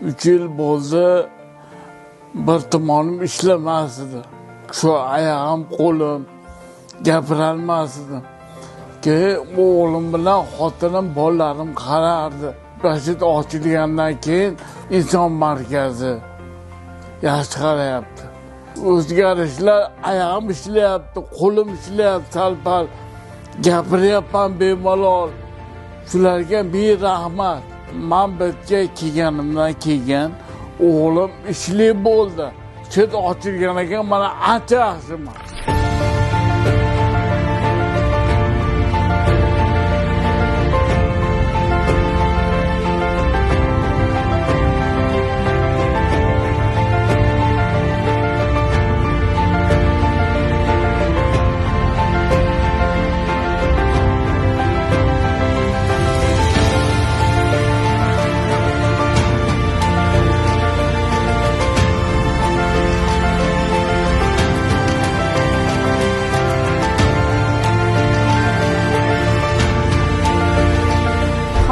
3 yil bo'ldi, bir tomonim ishlamas edi. Shu oyog'im, qo'lim gapirolmas edim. Keyin o'g'lim bilan xotinim, bolalarim qarardi. Masjid ochilgandan keyin inson markazi yaxshi qarayapti. O'zgarishlar, oyog'im ishlayapti, qo'lim ishlayapti, sal-pal gapiryapman bemalol. Shularga rahmat. Men bu yerga kelganimdan keyin o'g'lim ishli bo'ldi. Chet ochilgan ekan, mana ancha yaxshiman.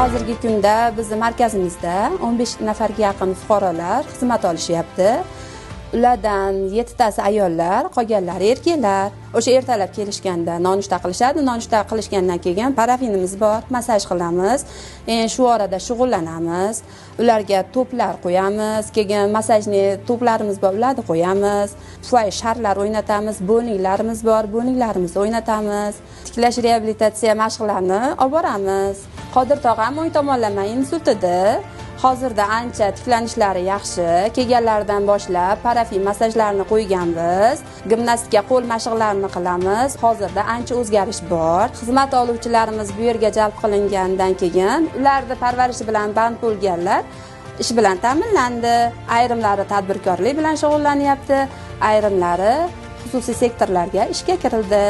Hozirgi kunda bizning markazimizda 15 nafarga yaqin fuqarolar xizmat olishyapti. Ulardan 7 tasi ayollar, qolganlari erkaklar. O'sha ertalab kelishganda nonushta qilishadi. Nonushta qilishgandan keyin parafinimiz bor, massaj qilamiz. Shu orada shug'ullanamiz. Ularga to'plar qo'yamiz. Keyin massajni to'plarimiz bor, ularni qo'yamiz. Fly sharlar o'ynatamiz, bo'yninglarimiz bor, bo'yninglarimizni o'ynatamiz. Tiklash reabilitatsiya mashqlarini olib boramiz. Qodir tog'am o'ng tomonlama insultida. Hozirda ancha tiklanishlari yaxshi. Kelganlaridan boshlab parafin massajlarini qo'yganmiz. Gimnastika qo'l mashqlarini qilamiz. Hozirda ancha o'zgarish bor. Xizmat oluvchilarimiz bu yerga jalb qilingandan keyin ularni parvarishi bilan band bo'lganlar ish bilan ta'minlandi. Ayrimlari tadbirkorlik bilan shug'ullanyapti, ayrimlari xususiy sektorlarga ishga kirildi.